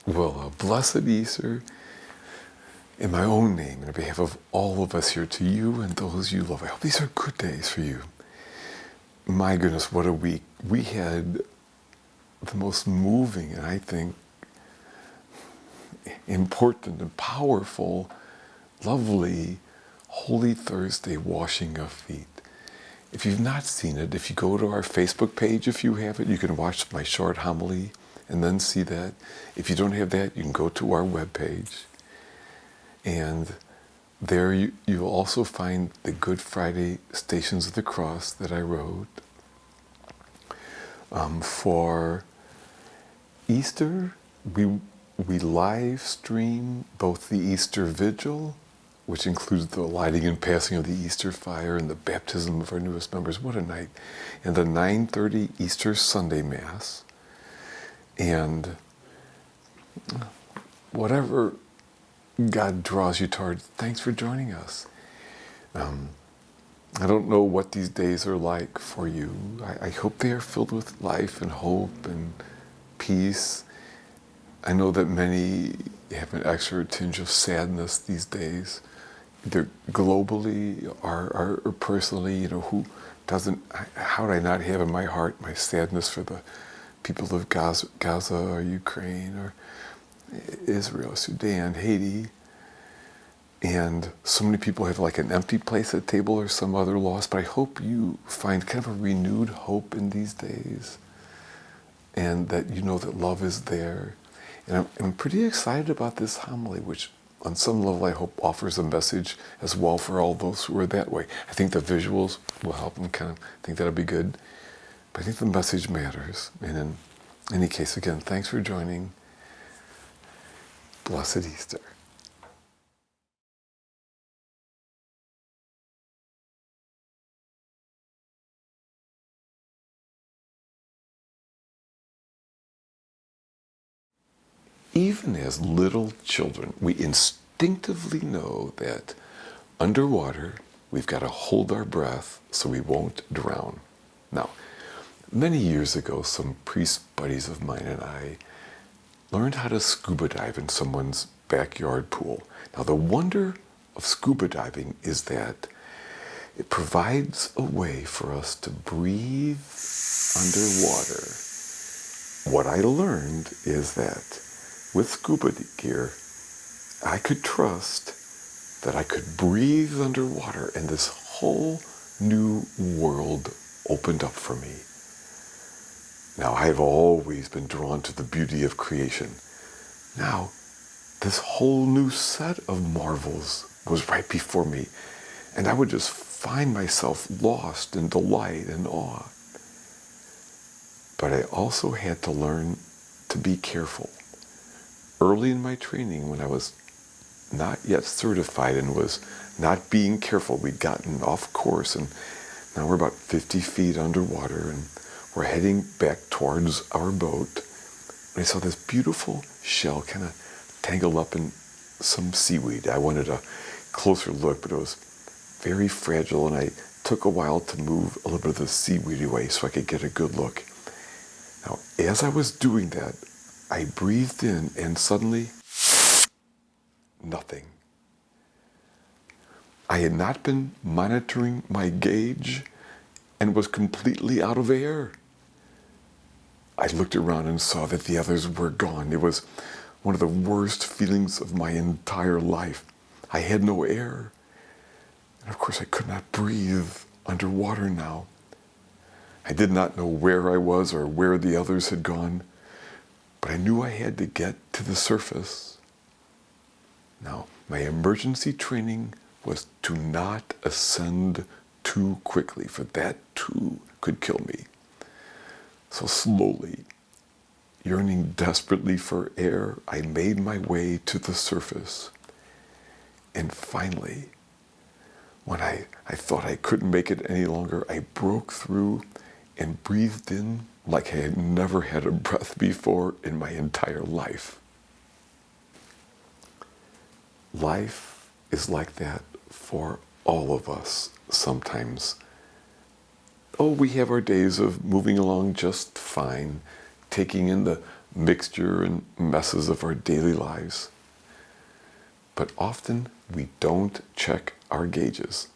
Well, a blessed Easter in my own name and on behalf of all of us here, to you and those you love. I hope these are good days for you. My goodness, what a week. We had the most moving and I think important and powerful, lovely, Holy Thursday washing of feet. If you've not seen it, if you go to our Facebook page, if you have it, you can watch my short homily and then see that. If you don't have that, you can go to our webpage. And there you'll also find the Good Friday Stations of the Cross that I wrote. For Easter, we live stream both the Easter Vigil, which includes the lighting and passing of the Easter fire and the baptism of our newest members. What a night. And the 9:30 Easter Sunday Mass. And whatever God draws you toward, thanks for joining us. I don't know what these days are like for you. I hope they are filled with life and hope and peace. I know that many have an extra tinge of sadness these days, either globally or personally. Who doesn't, how do I not have in my heart my sadness for the people of Gaza or Ukraine or Israel, Sudan, Haiti. And so many people have like an empty place at table or some other loss, but I hope you find kind of a renewed hope in these days and that you know that love is there. And I'm pretty excited about this homily, which on some level I hope offers a message as well for all those who are that way. I think the visuals will help them kind of think that'll be good. But I think the message matters. And in any case, again, thanks for joining. Blessed Easter. Even as little children, we instinctively know that underwater, we've got to hold our breath so we won't drown. Now, many years ago, some priest buddies of mine and I learned how to scuba dive in someone's backyard pool. Now, the wonder of scuba diving is that it provides a way for us to breathe underwater. What I learned is that with scuba gear, I could trust that I could breathe underwater and this whole new world opened up for me. Now, I've always been drawn to the beauty of creation. Now, this whole new set of marvels was right before me, and I would just find myself lost in delight and awe. But I also had to learn to be careful. Early in my training, when I was not yet certified and was not being careful, we'd gotten off course, and now we're about 50 feet underwater, and we're heading back towards our boat. And I saw this beautiful shell kind of tangled up in some seaweed. I wanted a closer look, but it was very fragile, and I took a while to move a little bit of the seaweed away so I could get a good look. Now, as I was doing that, I breathed in, and suddenly, nothing. I had not been monitoring my gauge and was completely out of air. I looked around and saw that the others were gone. It was one of the worst feelings of my entire life. I had no air. And of course, I could not breathe underwater now. I did not know where I was or where the others had gone, but I knew I had to get to the surface. Now, my emergency training was to not ascend too quickly, for that too could kill me. So slowly, yearning desperately for air, I made my way to the surface. And finally, when I thought I couldn't make it any longer, I broke through and breathed in like I had never had a breath before in my entire life. Life is like that for all of us sometimes. Oh, we have our days of moving along just fine, taking in the mixture and messes of our daily lives. But often we don't check our gauges.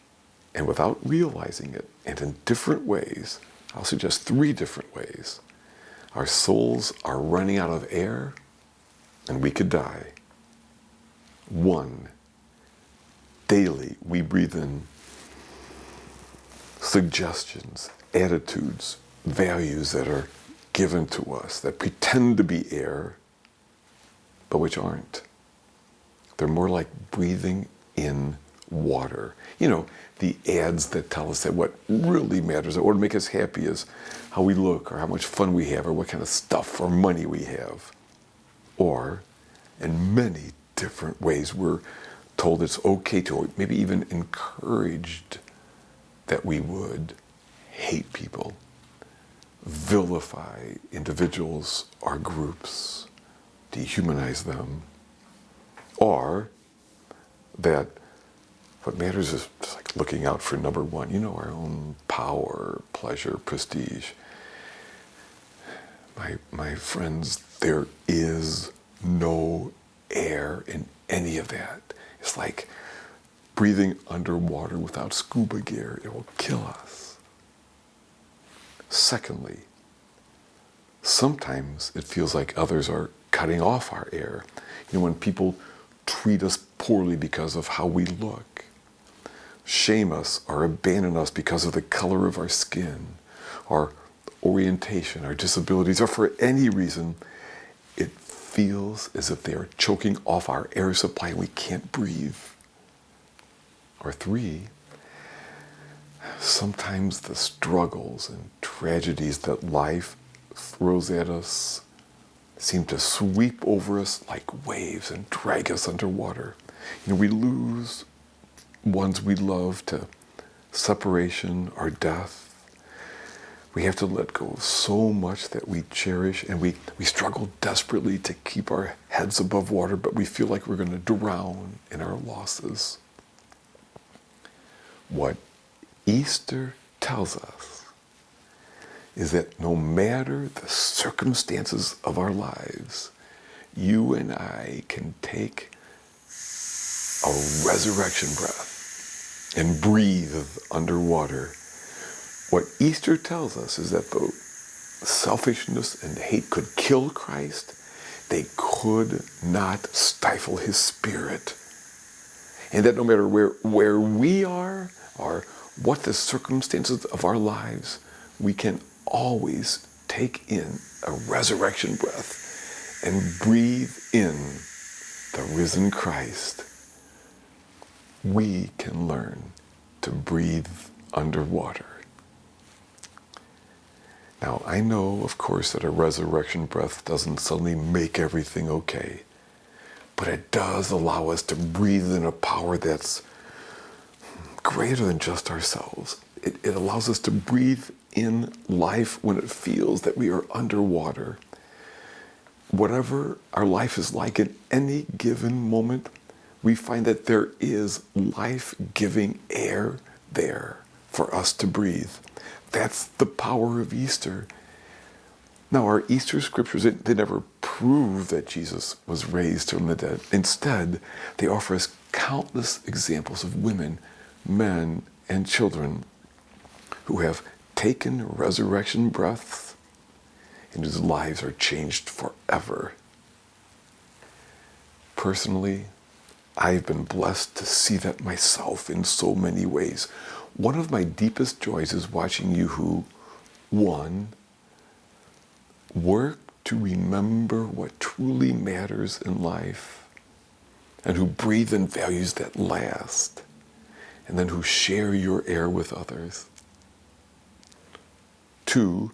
And without realizing it, and in different ways, I'll suggest 3 different ways, our souls are running out of air and we could die. 1, daily we breathe in suggestions, attitudes, values that are given to us that pretend to be air, but which aren't. They're more like breathing in water. You know, the ads that tell us that what really matters, or what would make us happy, is how we look, or how much fun we have, or what kind of stuff or money we have. Or, in many different ways, we're told it's okay to, or maybe even encouraged, that we would hate people, vilify individuals or groups, dehumanize them, or that what matters is just like looking out for number 1, you know, our own power, pleasure, prestige. My friends, there is no air in any of that. It's like breathing underwater without scuba gear. It will kill us. Secondly, sometimes it feels like others are cutting off our air. You know, when people treat us poorly because of how we look, shame us or abandon us because of the color of our skin, our orientation, our disabilities, or for any reason, it feels as if they are choking off our air supply and we can't breathe. Or 3, sometimes the struggles and tragedies that life throws at us seem to sweep over us like waves and drag us underwater. You know, we lose ones we love to separation or death. We have to let go of so much that we cherish, and we struggle desperately to keep our heads above water, but we feel like we're going to drown in our losses. What Easter tells us is that no matter the circumstances of our lives, you and I can take a resurrection breath and breathe underwater. What Easter tells us is that though selfishness and hate could kill Christ, they could not stifle his spirit. And that no matter where we are or what the circumstances of our lives, we can always take in a resurrection breath and breathe in the risen Christ. We can learn to breathe underwater. Now, I know, of course, that a resurrection breath doesn't suddenly make everything okay, but it does allow us to breathe in a power that's greater than just ourselves. It allows us to breathe in life when it feels that we are underwater. Whatever our life is like at any given moment, we find that there is life-giving air there for us to breathe. That's the power of Easter. Now, our Easter scriptures, they never prove that Jesus was raised from the dead. Instead, they offer us countless examples of women, men, and children who have taken resurrection breaths and whose lives are changed forever. Personally, I've been blessed to see that myself in so many ways. One of my deepest joys is watching you who, 1, work to remember what truly matters in life, and who breathe in values that last, and then who share your air with others. 2,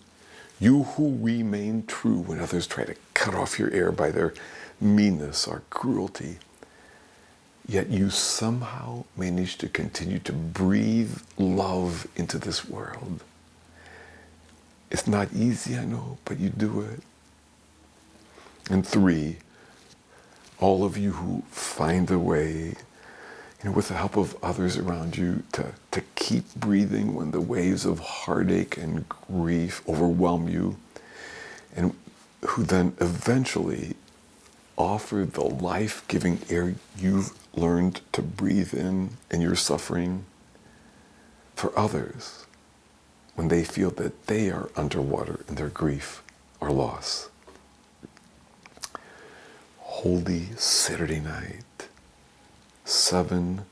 you who remain true when others try to cut off your air by their meanness or cruelty. Yet you somehow manage to continue to breathe love into this world. It's not easy, I know, but you do it. And 3, all of you who find a way, with the help of others around you, to keep breathing when the waves of heartache and grief overwhelm you, and who then eventually offer the life-giving air you've learned to breathe in your suffering for others when they feel that they are underwater in their grief or loss. Holy Saturday night, 7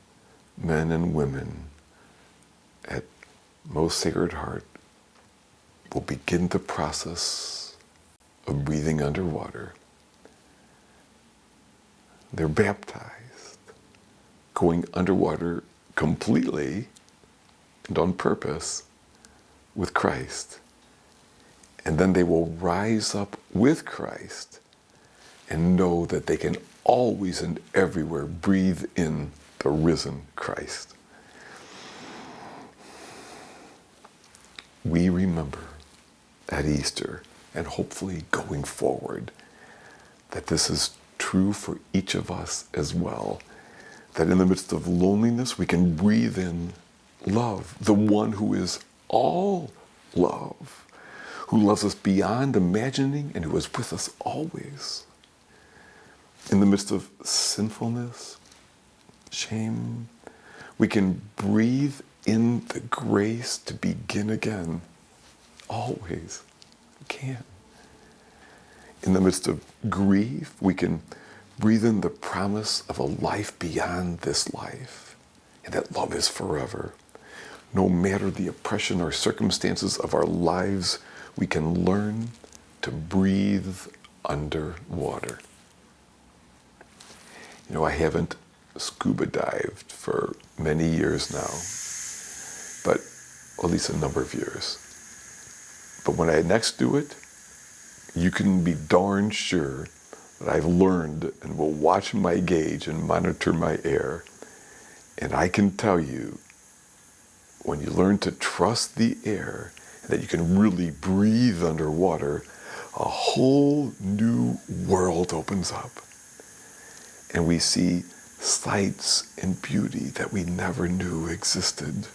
men and women at Most Sacred Heart will begin the process of breathing underwater. They're baptized, going underwater completely and on purpose with Christ. And then they will rise up with Christ and know that they can always and everywhere breathe in the risen Christ. We remember at Easter, and hopefully going forward, that this is true for each of us as well. That in the midst of loneliness, we can breathe in love, the one who is all love, who loves us beyond imagining and who is with us always. In the midst of sinfulness, shame, we can breathe in the grace to begin again. Always. We can. In the midst of grief, we can breathe in the promise of a life beyond this life, and that love is forever. No matter the oppression or circumstances of our lives, we can learn to breathe underwater. You know, I haven't scuba dived for many years now, but at least a number of years. But when I next do it, you can be darn sure that I've learned and will watch my gauge and monitor my air. And I can tell you, when you learn to trust the air, and that you can really breathe underwater, a whole new world opens up. And we see sights and beauty that we never knew existed.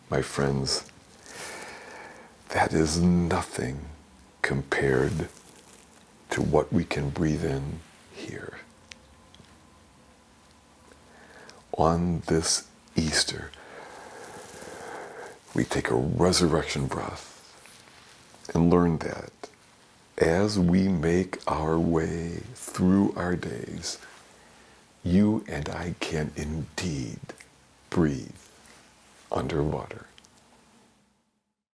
My friends, that is nothing compared to what we can breathe in here. On this Easter, we take a resurrection breath and learn that as we make our way through our days, you and I can indeed breathe underwater.